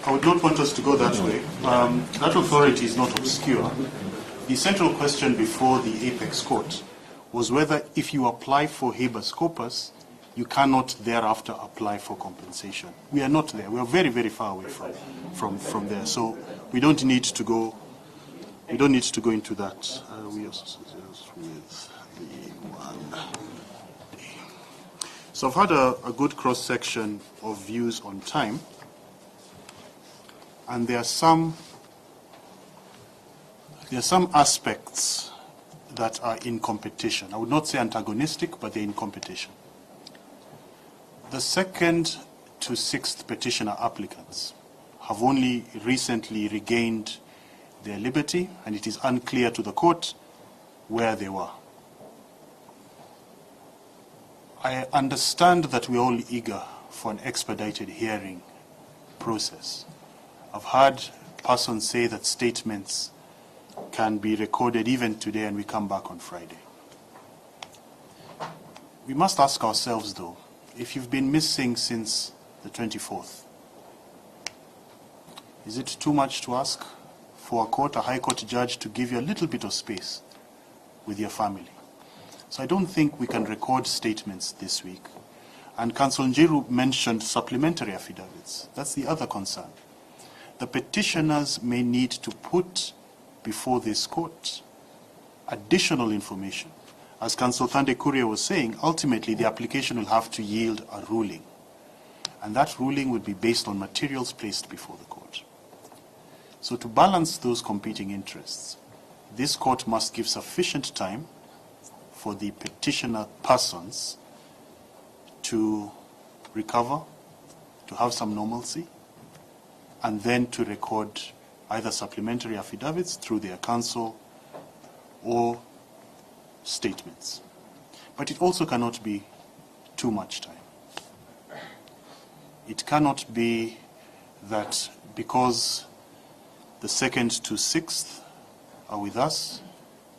I would not want us to go that way. That authority is not obscure. The central question before the Apex Court was whether if you apply for habeas corpus, you cannot thereafter apply for compensation. We are not there. We are very, very far away from there. So we don't need to go. We don't need to go into that. We are with the one. So I've had a good cross section of views on time, and there are some aspects that are in competition. I would not say antagonistic, but they're in competition. The second to sixth petitioner applicants have only recently regained their liberty, and it is unclear to the court where they were. I understand that we're all eager for an expedited hearing process. I've heard persons say that statements can be recorded even today and we come back on Friday. We must ask ourselves, though, if you've been missing since the 24th, is it too much to ask for a high court judge to give you a little bit of space with your family? So I don't think we can record statements this week. And Counsel Njiru mentioned supplementary affidavits. That's the other concern. The petitioners may need to put before this court additional information. As Counsel Thande Kuria was saying, ultimately the application will have to yield a ruling. And that ruling would be based on materials placed before the court. So to balance those competing interests, this court must give sufficient time for the petitioner persons to recover, to have some normalcy, and then to record either supplementary affidavits through their counsel or statements. But it also cannot be too much time. It cannot be that because the second to sixth are with us,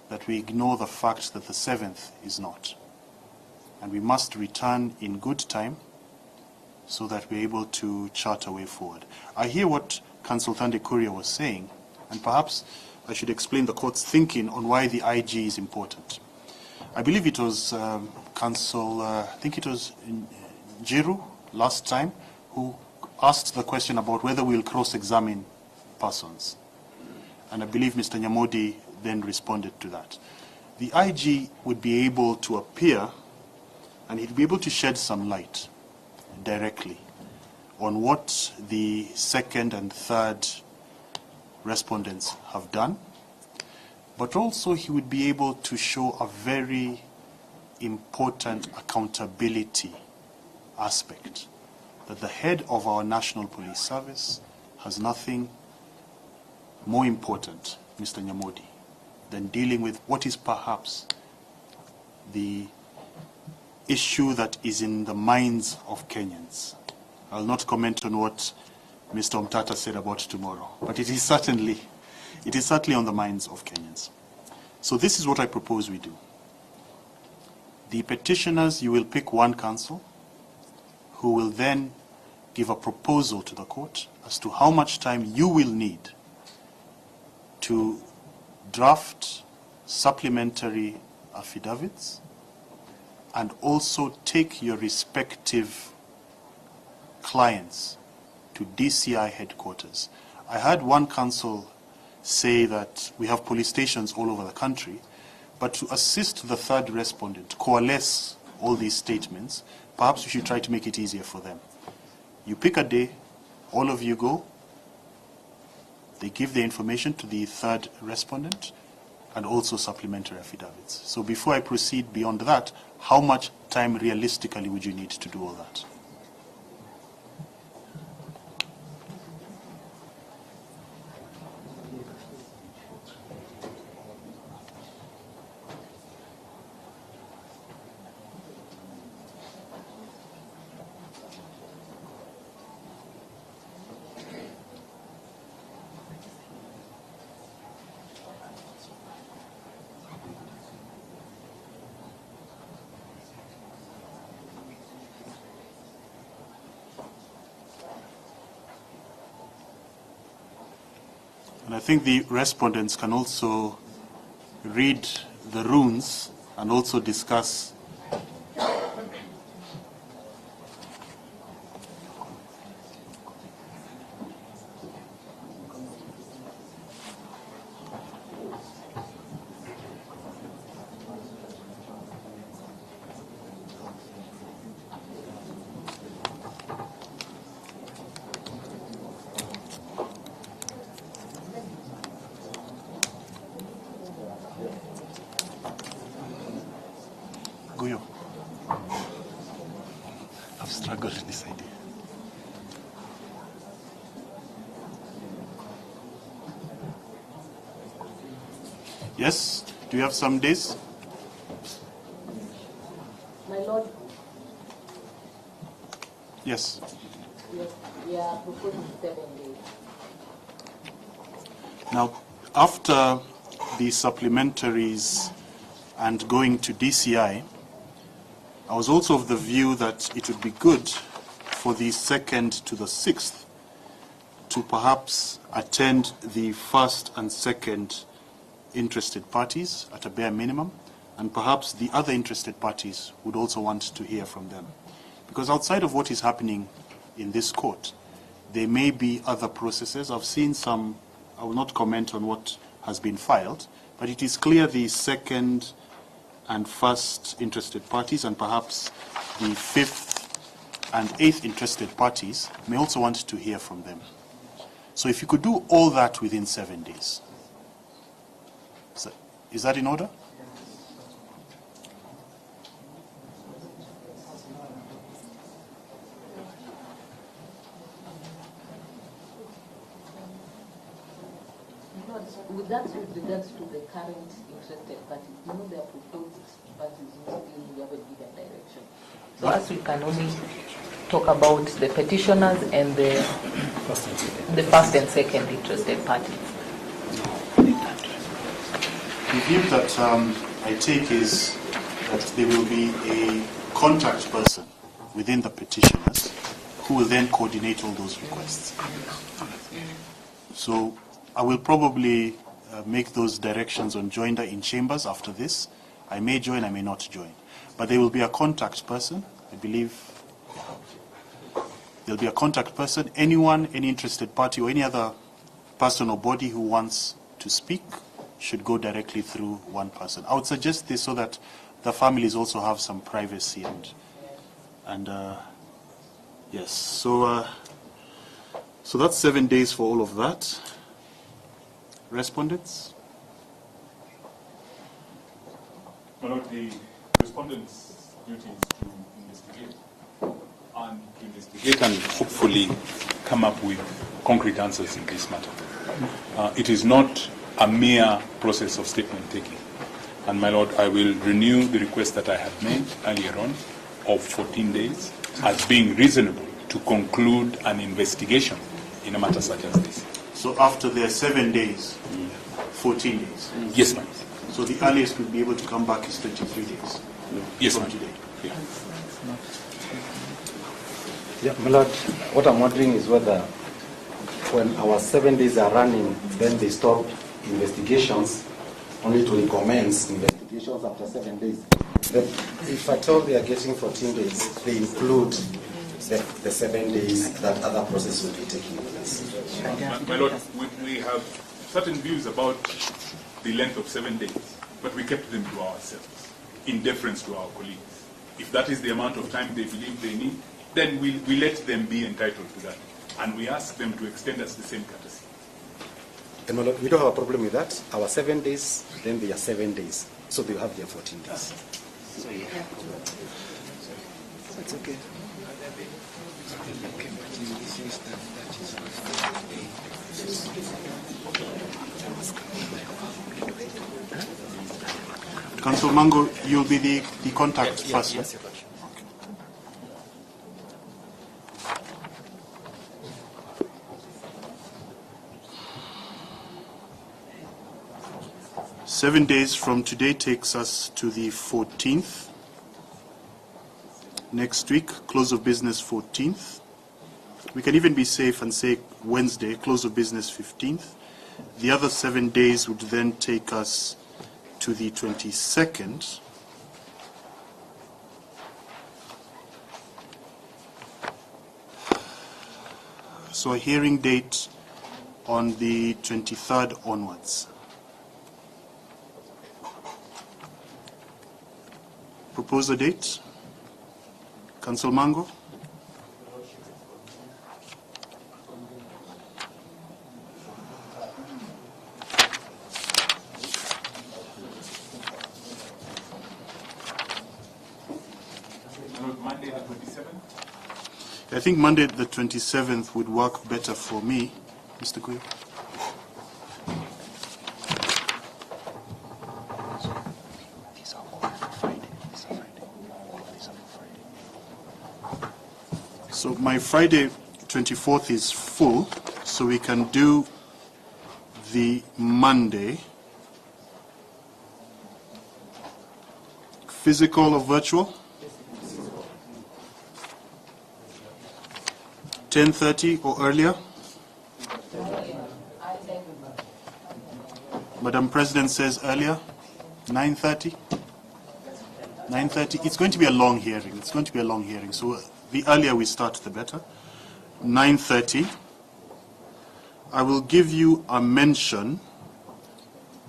that we ignore the fact that the seventh is not. And we must return in good time so that we're able to chart a way forward. I hear what Counsel Thande Kuria was saying, and perhaps I should explain the court's thinking on why the IG is important. I believe it was I think it was Njiru last time who asked the question about whether we'll cross-examine persons. And I believe Mr. Nyamodi then responded to that. The IG would be able to appear and he'd be able to shed some light directly on what the second and third respondents have done, but also he would be able to show a very important accountability aspect, that the head of our National Police Service has nothing more important, Mr. Nyamodi, than dealing with what is perhaps the issue that is in the minds of Kenyans. I'll not comment on what Mr. Omtata said about tomorrow, but it is certainly on the minds of Kenyans. So this is what I propose we do. The petitioners, you will pick one counsel who will then give a proposal to the court as to how much time you will need to draft supplementary affidavits and also take your respective clients to DCI headquarters. I heard one counsel say that we have police stations all over the country, but to assist the third respondent, coalesce all these statements, perhaps we should try to make it easier for them. You pick a day, all of you go, they give the information to the third respondent, and also supplementary affidavits. So before I proceed beyond that, how much time realistically would you need to do all that? And I think the respondents can also read the runes and also discuss. Guyo, I've struggled with this idea. Yes, do you have some days? My Lord. Yes. Yes, we are proposing 7 days. Now, after the supplementaries and going to DCI, I was also of the view that it would be good for the 2nd to the 6th to perhaps attend the 1st and 2nd interested parties at a bare minimum, and perhaps the other interested parties would also want to hear from them. Because outside of what is happening in this court, there may be other processes. I've seen some, I will not comment on what has been filed, but it is clear the 2nd and 1st interested parties and perhaps the 5th and 8th interested parties may also want to hear from them. So if you could do all that within 7 days. So, is that in order? With that, with regards to the current interested parties, you know, they are proposed parties mostly we haven't given direction. So as we can only talk about the petitioners and the first and second interested parties. The view that I take is that there will be a contact person within the petitioners who will then coordinate all those requests. So I will probably make those directions on joinder in chambers after this. I may join, I may not join. But there will be a contact person, I believe. There will be a contact person. Anyone, any interested party or any other person or body who wants to speak should go directly through one person. I would suggest this so that the families also have some privacy and yes. So that's 7 days for all of that. Respondents? My Lord, the respondent's duty is to investigate and hopefully come up with concrete answers in this matter. It is not a mere process of statement taking. And my Lord, I will renew the request that I had made earlier on of 14 days as being reasonable to conclude an investigation in a matter such as this. So after their 7 days, 14 days? Yes, ma'am. So the earliest we'll be able to come back is 33 days? Yes, from ma'am. today? Yeah. Yeah, my Lord, what I'm wondering is whether when our 7 days are running, then they stop investigations only to recommence investigations after 7 days. But if at all they are getting 14 days, they include the 7 days that other process will be taking place. My Lord, we have certain views about the length of 7 days, but we kept them to ourselves in deference to our colleagues. If that is the amount of time they believe they need, then we let them be entitled to that. And we ask them to extend us the same courtesy. And my Lord, we don't have a problem with that. Our 7 days, then they are 7 days. So they have their 14 days. So yeah. That's okay. Council Mango, you'll be the contact person. Yes, Your Lordship. 7 days from today takes us to the 14th. Next week, close of business 14th. We can even be safe and say Wednesday, close of business 15th. The other 7 days would then take us to the 22nd. So a hearing date on the 23rd onwards. Propose a date. Council Mango. Monday the 27th? I think Monday the 27th would work better for me, Mr. Kuyo. So my Friday 24th is full, so we can do the Monday. Physical or virtual? 10:30 or earlier? Madam President says earlier. 9:30? 9:30? It's going to be a long hearing. It's going to be a long hearing. So the earlier we start, the better. 9:30. I will give you a mention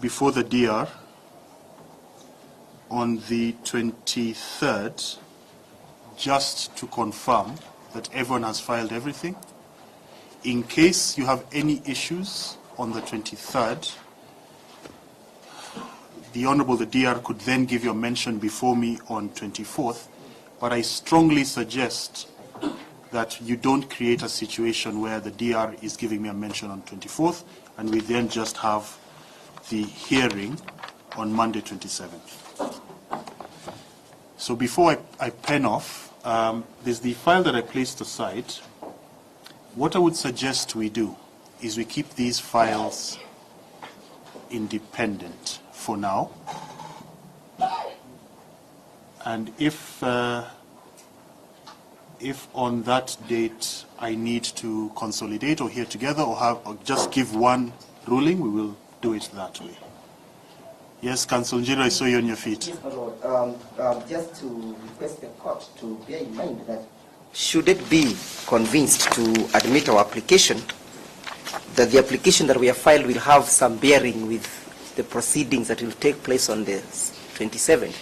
before the DR on the 23rd, just to confirm that everyone has filed everything. In case you have any issues on the 23rd, the Honorable the DR could then give you a mention before me on 24th, but I strongly suggest that you don't create a situation where the DR is giving me a mention on 24th and we then just have the hearing on Monday 27th. So before I pen off, there's the file that I placed aside. What I would suggest we do is we keep these files independent for now. And if on that date I need to consolidate or hear together or just give one ruling, we will do it that way. Yes, Council Njiro, I saw you on your feet. Yes, my Lord. Just to request the court to bear in mind that should it be convinced to admit our application, that the application that we have filed will have some bearing with the proceedings that will take place on the 27th,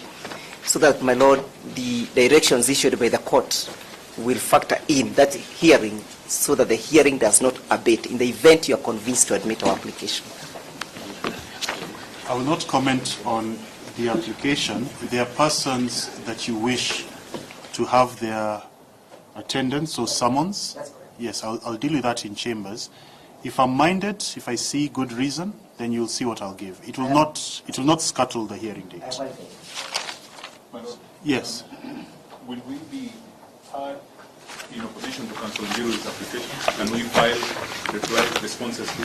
so that, my Lord, the directions issued by the court will factor in that hearing so that the hearing does not abate in the event you are convinced to admit our application. I will not comment on the application. If there are persons that you wish to have their attendance or summons, yes, I'll deal with that in chambers. If I'm minded, if I see good reason, then you'll see what I'll give. It will not scuttle the hearing date. Yes. Will we be heard in opposition to Council Njiru's application? Can we file responses to?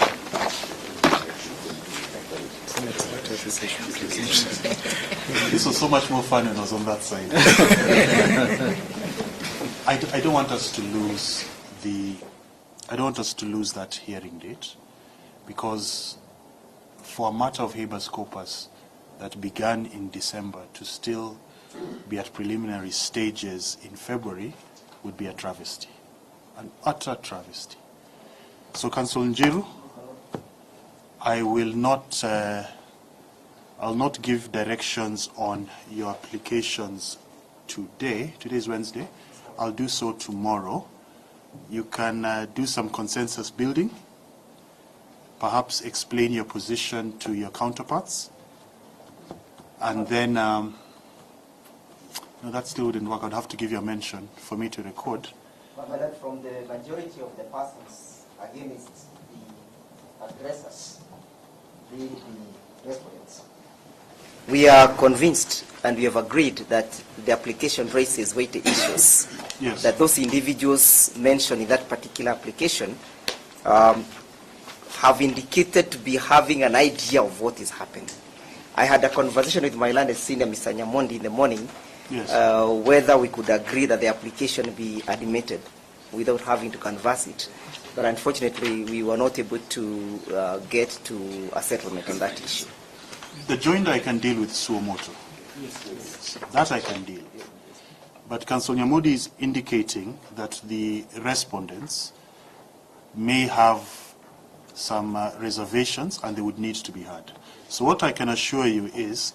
This was so much more fun when I was on that side. I don't want us to lose that hearing date, because for a matter of habeas corpus that began in December to still be at preliminary stages in February would be a travesty, an utter travesty. So, Council Njiru, I'll not give directions on your applications today. Today is Wednesday. I'll do so tomorrow. You can do some consensus building, perhaps explain your position to your counterparts, and then, no, that still wouldn't work. I'd have to give you a mention for me to record. But from the majority of the persons against the aggressors, the respondents, we are convinced and we have agreed that the application raises weighty issues. Yes. That those individuals mentioned in that particular application have indicated to be having an idea of what is happening. I had a conversation with my landed senior, Mr. Nyamondi, in the morning, yes, whether we could agree that the application be admitted without having to canvass it. But unfortunately, we were not able to get to a settlement on that issue. The joinder I can deal with Suomoto. Yes. That I can deal. But Councillor Nyamodi is indicating that the respondents may have some reservations and they would need to be heard. So what I can assure you is,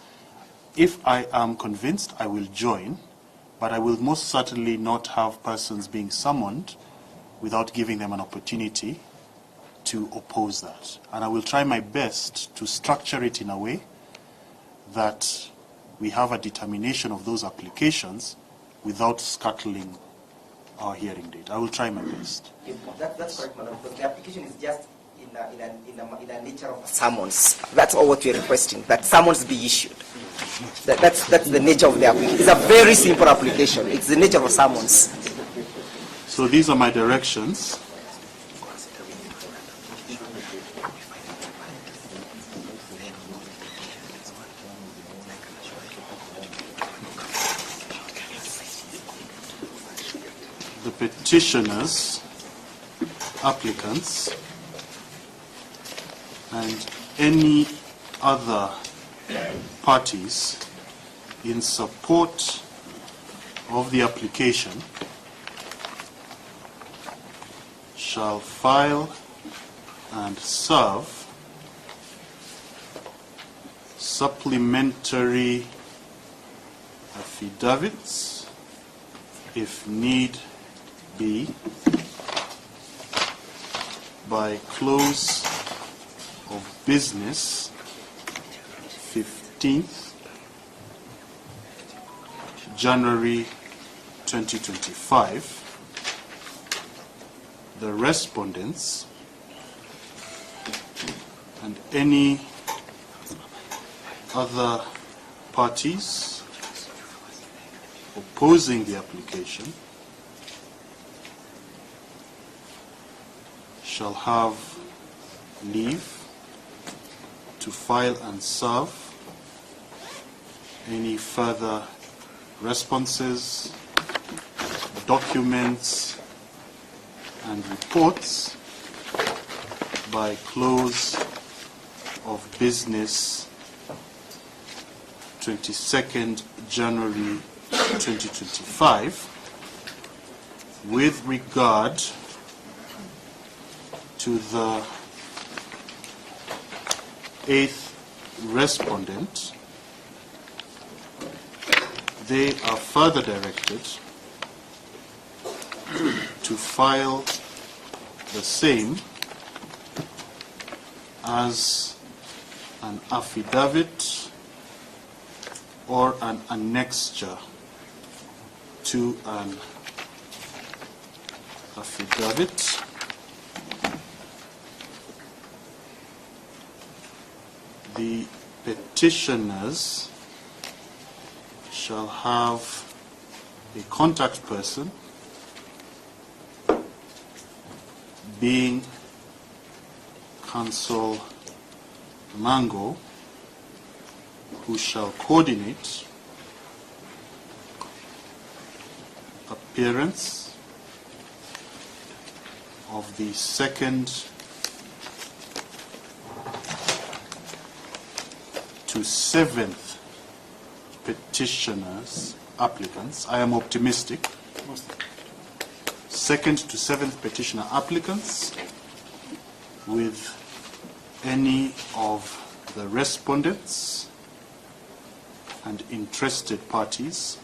if I am convinced, I will join, but I will most certainly not have persons being summoned without giving them an opportunity to oppose that. And I will try my best to structure it in a way that we have a determination of those applications without scuttling our hearing date. I will try my best. That's correct, Madam, because the application is just in a nature of summons. That's all what we're requesting, that summons be issued. That's the nature of the application. It's a very simple application. It's the nature of a summons. So these are my directions. The petitioners, applicants, and any other parties in support of the application shall file and serve supplementary affidavits, if need be, by close of business 15th January 2025. The respondents and any other parties opposing the application shall have leave to file and serve any further responses, documents, and reports by close of business 22nd January 2025 with regard to the 8th respondent. They are further directed to file the same as an affidavit or an annexure to an affidavit the petitioners shall have a contact person, being Council Mango, who shall coordinate appearance of the second to 7th petitioners, applicants. I am optimistic. 2nd to 7th petitioner applicants with any of the respondents and interested parties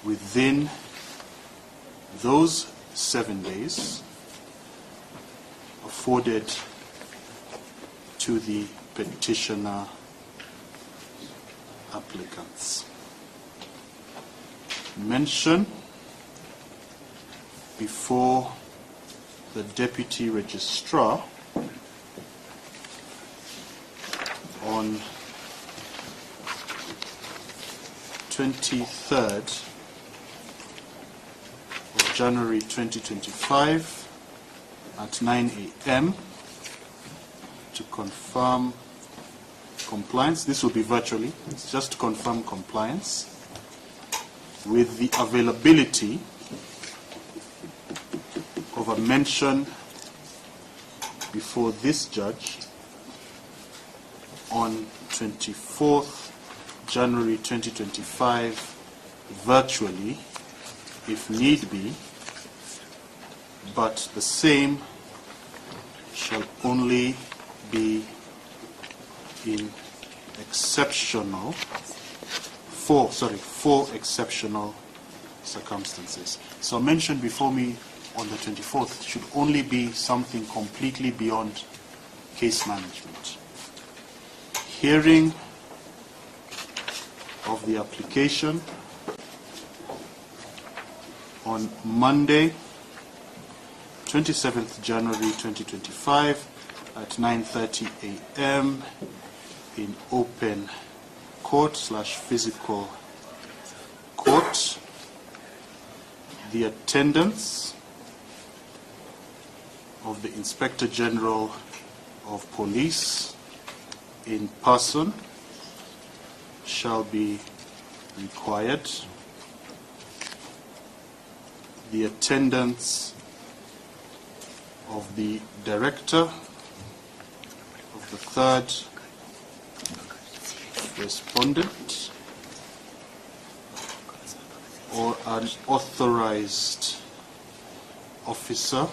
within those 7 days afforded to the petitioner applicants. Mention before the Deputy Registrar on 23rd of January 2025 at 9 a.m. to confirm compliance. This will be virtually. It's just to confirm compliance with the availability of a mention before this judge on 24th January 2025 virtually, if need be, but the same shall only be in exceptional, four exceptional circumstances. So mentioned before me on the 24th should only be something completely beyond case management. Hearing of the application on Monday, 27th January 2025 at 9:30 a.m. in open court/physical court. The attendance of the Inspector General of Police in person shall be required. The attendance of the Director of the third respondent or an authorized officer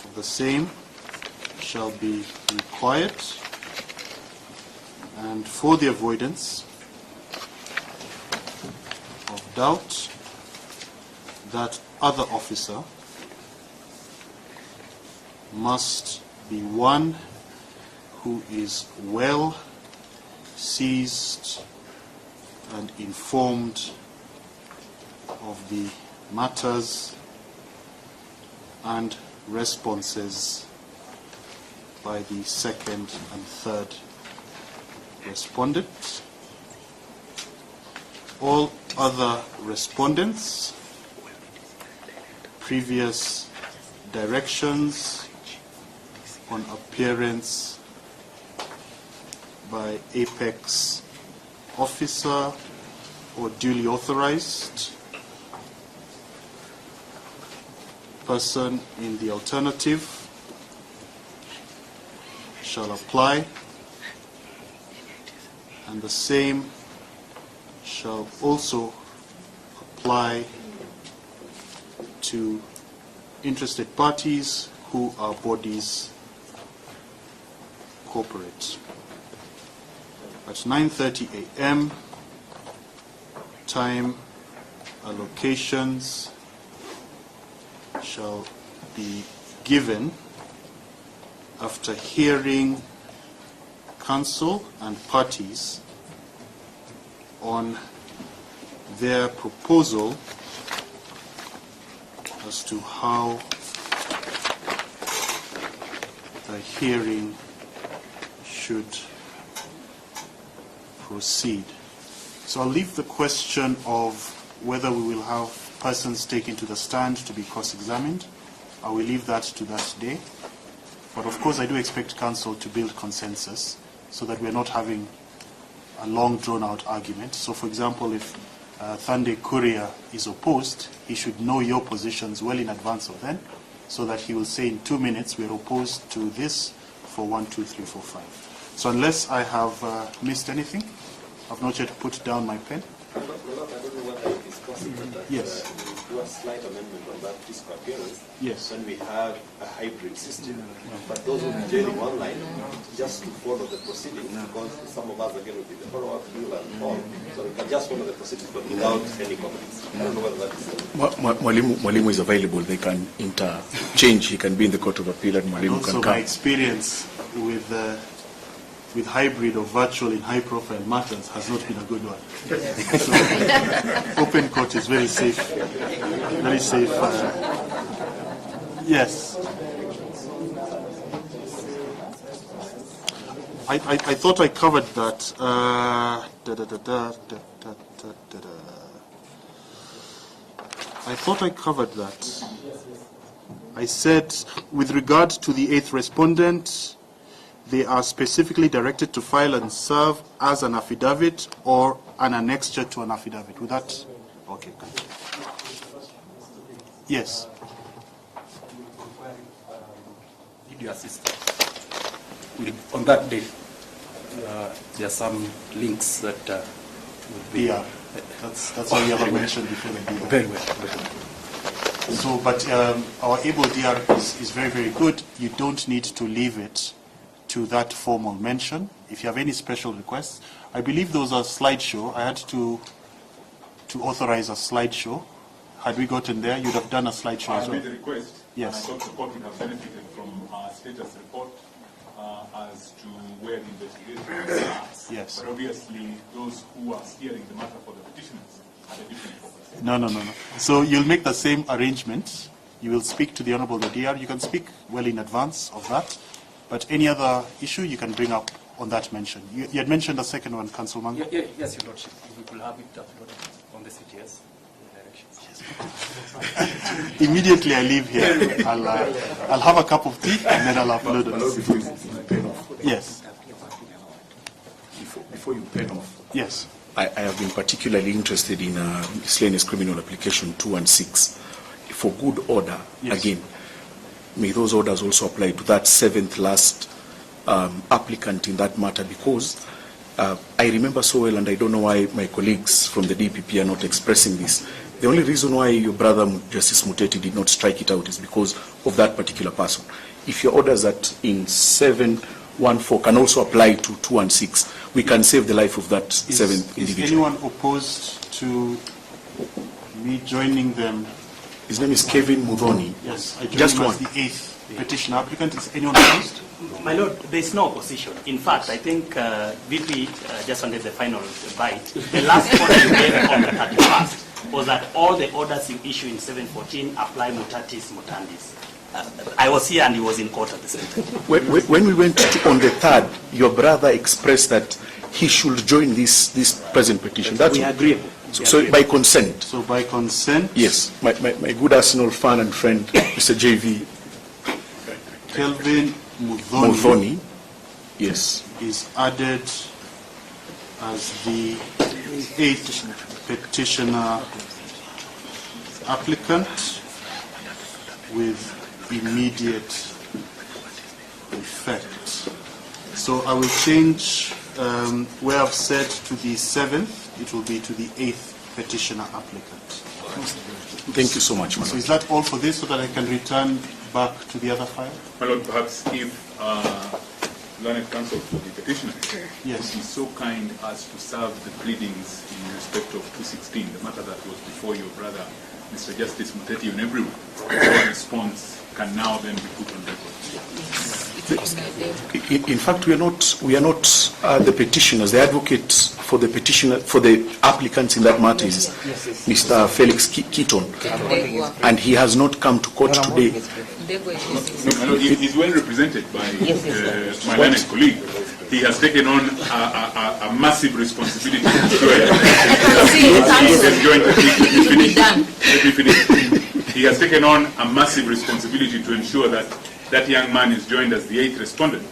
of the same shall be required, and for the avoidance of doubt, that other officer must be one who is well seized and informed of the matters and responses by the second and third respondents. All other respondents, previous directions on appearance by apex officer or duly authorized person in the alternative shall apply, and the same shall also apply to interested parties who are bodies corporate. At 9:30 a.m., time allocations shall be given after hearing counsel and parties on their proposal as to how the hearing should proceed. So I'll leave the question of whether we will have persons taken to the stand to be cross-examined. I will leave that to that day. But of course I do expect counsel to build consensus so that we're not having a long drawn-out argument. So for example, if Thande Kuria is opposed, he should know your positions well in advance of then, so that he will say in 2 minutes we're opposed to this for 1, 2, 3, 4, 5. So unless I have missed anything, I've not yet put down my pen. I don't know what I'm discussing, but yes. Do a slight amendment on that physical appearance. Yes. When we have a hybrid system, but those will be joining online just to follow the proceedings, because some of us again will be the follow-up bill and all, so we can just follow the proceedings but without any comments. I don't know whether that is. Mwalimu is available. They can interchange. He can be in the Court of Appeal and Mwalimu can come. Also, my experience with hybrid or virtual in high-profile matters has not been a good one. So, open court is very safe. Very safe. Yes. I thought I covered that. I thought I covered that. I said, with regard to the 8th respondent, they are specifically directed to file and serve as an affidavit or an annexure to an affidavit. With that, okay, good. Yes. Video assistant. On that day, there are some links that would be... DR. That's what you have mentioned before the DR. Very well. So, but our able DR is very, very good. You don't need to leave it to that formal mention. If you have any special requests, I believe those are slideshow. I had to authorize a slideshow. Had we gotten there, you'd have done a slideshow I as well. made a request. Yes. And I thought the court would have benefited from our status report as to where the investigation starts. Yes. But obviously, those who are steering the matter for the petitioners have a different focus. No. So you'll make the same arrangement. You will speak to the Honorable DR. You can speak well in advance of that. But any other issue you can bring up on that mention. You had mentioned a second one, Councilman. Yes, Your Lordship. We will have it uploaded on the CTS directions. Immediately I leave here, I'll have a cup of tea and then I'll upload it. Yes. Before you pen off, Yes. I have been particularly interested in miscellaneous criminal application 216. For good order, Yes. again, may those orders also apply to that seventh last applicant in that matter, because I remember so well, and I don't know why my colleagues from the DPP are not expressing this. The only reason why your brother, Justice Muteti, did not strike it out is because of that particular person. If your orders that in 714 can also apply to 216, we can save the life of that seventh individual. Is anyone opposed to me joining them? His name is Kevin Mudhoni. Yes, I join Just him one. as the 8th petition applicant. Is anyone opposed? My Lord, there is no opposition. In fact, I think VP just wanted the final bite. The last order you gave on the 31st was that all the orders you issue in 714 apply mutatis mutandis. I was here and he was in court at the same time. When we went on the 3rd, your brother expressed that he should join this present petition. That's We agree. So by consent. So by consent, Yes, my good Arsenal fan and friend, Mr. JV Kelvin Mudhoni Mudhoni, yes, is added as the 8th petitioner applicant with immediate effect. So I will change where I've said to the 7th, it will be to the 8th petitioner applicant. thank you so much, So Madam. is that all for this, so that I can return back to the other file? My Lord, perhaps if learned counsel for the petitioner Yes. is so kind as to serve the pleadings in respect of 216, the matter that was before your brother, Mr. Justice Muteti, and everyone, our response can now then be put on record. In fact, we are not the petitioners. The advocate for the petitioner, for the applicants in that matter is Mr. Felix Keaton, and he has not come to court today. No, my Lord, he is well represented by my learned colleague. He has taken on a massive responsibility to ensure He has taken on a massive responsibility to ensure that that young man is joined as the 8th respondent.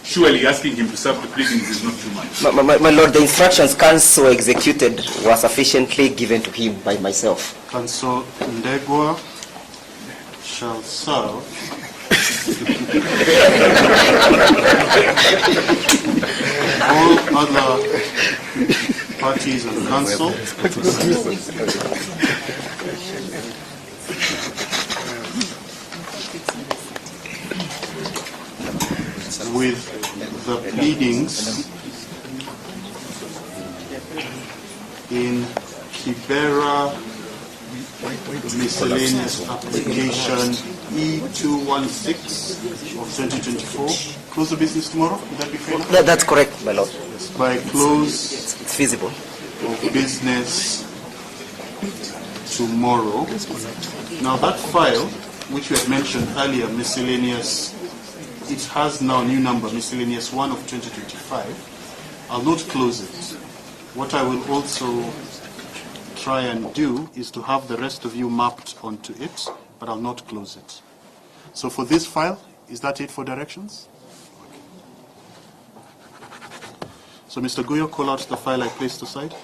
Surely asking him to serve the pleadings is not too much. My Lord, the instructions counsel executed were sufficiently given to him by myself. Counsel Ndegwa shall serve all other parties and counsel with the pleadings in Kibera miscellaneous application E216 of 2024. Close the business tomorrow? Would that be fair enough? That's correct, my Lord. By close It's feasible. of business tomorrow. Now that file, which we had mentioned earlier, miscellaneous, it has now a new number, miscellaneous 1 of 2025. I'll not close it. What I will also try and do is to have the rest of you mapped onto it, but I'll not close it. So for this file, is that it for directions? So Mr. Guyo, call out the file I placed aside.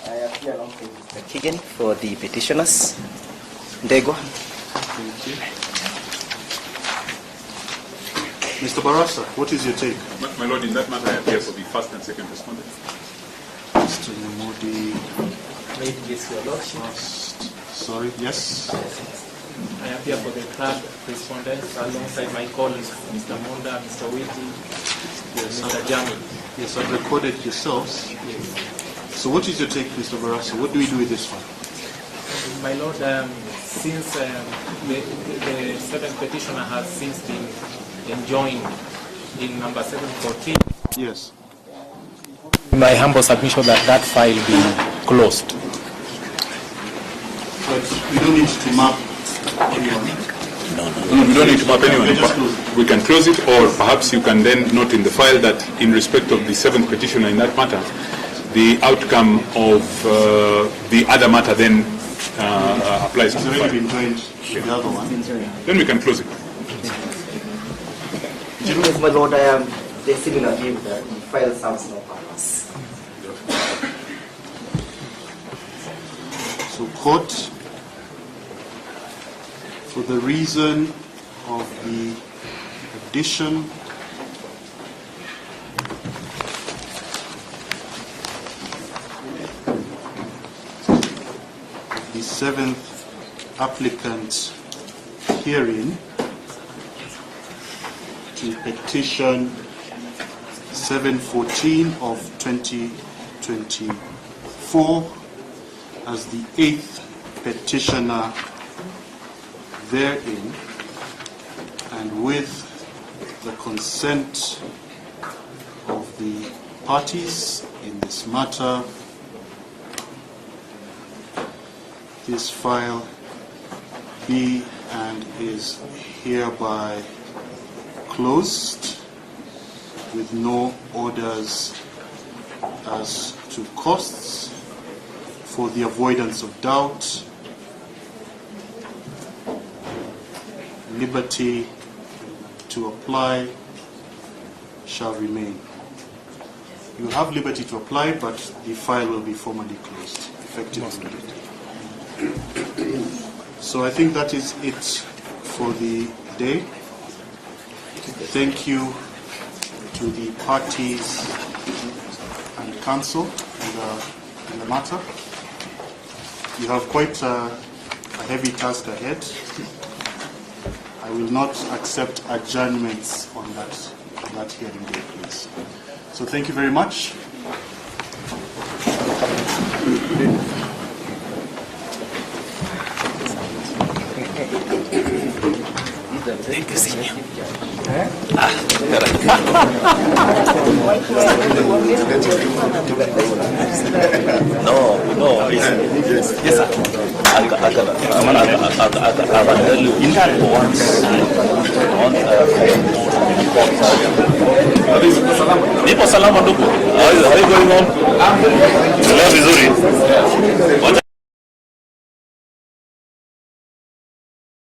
I appear alongside Mr. Kigen for the petitioners. Ndego. Thank you. Mr. Barasa, what is your take? My Lord, in that matter, I appear for the first and second respondents. Mr. Namodi. May it please your lordship. Sorry, yes. I appear for the third respondents alongside my colleagues, Mr. Monda, Mr. Witi, Mr. Jami. Yes, I've recorded yourselves. Yes. So what is your take, Mr. Barasa? What do we do with this one? My Lord, since the seventh petitioner has since been enjoined in number 714, Yes. my humble submission that that file be closed. But we don't need to map anyone. No, we don't need to map anyone. We can close it, or perhaps you can then note in the file that in respect of the seventh petitioner in that matter, the outcome of the other matter then applies to It's the already file. been joined to the other one. Then we can close it. Yes, my lord, I am the similar view that the file serves no purpose. So court, for the reason of the addition of the seventh applicant hearing to petition 714 of 2024 as the eighth petitioner therein, and with the consent of the parties in this matter, this file be and is hereby closed with no orders as to costs for the avoidance of doubt. Liberty to apply shall remain. You have liberty to apply, but the file will be formally closed, effectively. So I think that is it for the day. Thank you to the parties and counsel in the matter. You have quite a heavy task ahead. I will not accept adjournments on that hearing day, please. So thank you very much. Thank you, senior. No, yes, sir. I can tell you Nipo salama ndugu. How are you going on? Leo vizuri.